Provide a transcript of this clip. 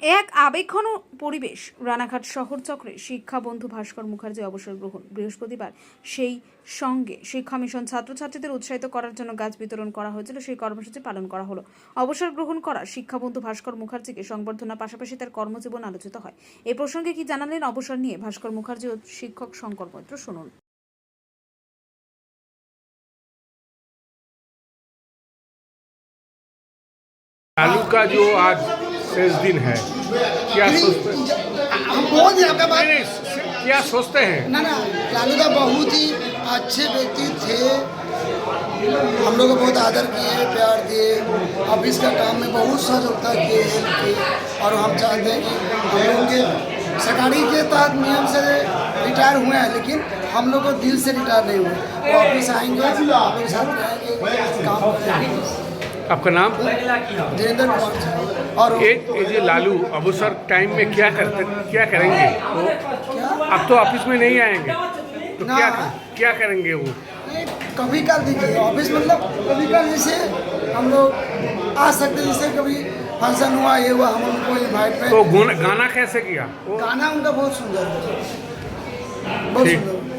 এক আবেগঘন পরিবেশ রানাঘাট শহর চক্রে শিক্ষা বন্ধু ভাস্কর মুখার্জি অবসর গ্রহণ বৃহস্পতিবার। সেই সঙ্গে শিক্ষা মিশন ছাত্রছাত্রীদের উৎসাহিত করার জন্য গাছ বিতরণ করা হয়েছিল। সেই কর্মসূচি পালন করা হলো। অবসর গ্রহণ করা শিক্ষা বন্ধু ভাস্কর মুখার্জিকে সংবর্ধনার পাশাপাশি তার কর্মজীবন আলোচিত হয়। এই প্রসঙ্গে কি জানালেন অবসর নিয়ে ভাস্কর মুখার্জি ও শিক্ষক শঙ্কর মৈত্র, শুনুন। लालू का जो आज शेष दिन है, क्या सोचते हैं? हम बोल दिए आपका बात। नहीं, क्या सोचते हैं? ना लालू का बहुत ही अच्छे व्यक्ति थे। हम लोग को बहुत आदर किए, प्यार दिए, ऑफिस का काम में बहुत सहयोगिता किए, हेल्प की। और हम चाहते हैं कि हम लोग के सरकारी के तहत नियम से रिटायर हुए हैं, लेकिन हम लोग को दिल से रिटायर नहीं हुए। वो ऑफिस आएंगे, हम लोग के साथ रहेंगे, काम करेंगे। आपका नाम? धीरेन्द्र कुमार जी। और ये जो लालू अवसर टाइम में क्या करेंगे वो? अब तो ऑफिस में नहीं आएंगे तो ना। क्या करेंगे वो? कभी कल देखिए ऑफिस, मतलब कभी कल जैसे हम लोग आ सकते, जैसे कभी फंक्शन हुआ, ये हुआ, हम उनको इन्वाइट में। तो गाना कैसे किया वो? गाना उनका बहुत सुंदर है, बहुत ठीक। सुंदर।